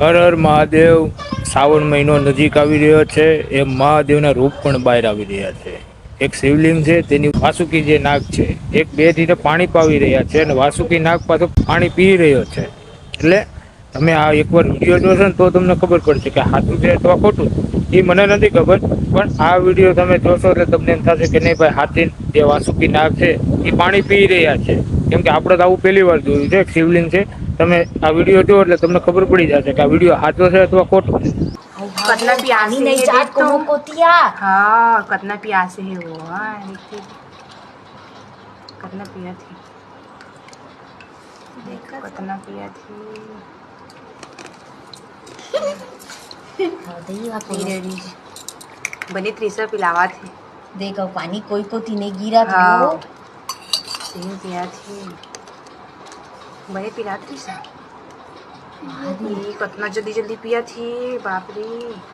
હર હર મહાદેવ। શ્રાવણ મહિનો નજીક આવી રહ્યો છે એ મહાદેવના રૂપ પણ બહાર આવી રહ્યા છે। એક શિવલિંગ છે તેની વાસુકી જે નાગ છે એક બે થી પાણી પાવી રહ્યા છે અને વાસુકી નાગ પાછો પાણી પી રહ્યો છે એટલે તમે આ એકવાર વિડીયો જોશો ને તો તમને ખબર પડશે કે સાચું છે અથવા ખોટું એ મને નથી ખબર પણ આ વિડીયો તમે જોશો એટલે તમને એમ થશે કે નહીં ભાઈ હાથી જે વાસુકી નાગ છે એ પાણી પી રહ્યા છે કેમ કે આપડે તો આવું પેલી વાર જોયું છે શિવલિંગ છે। તમે આ વિડીયો જો એટલે તમને ખબર પડી જશે કે આ વિડીયો સાચો છે અથવા ખોટો છે। कितना प्यासे नहीं है जात देख को तुम। कोतिया। हाँ कितना प्यासे है वो। हाँ देखिए कितना पिया थी। देखो कितना पिया थी। पी रही बनी 300 पिलावा थे। देखो पानी कोई को नहीं गिरा था। हाँ तीन पिया थी बने पिला थी सा। कितना जल्दी जल्दी पिया थी बाप रे।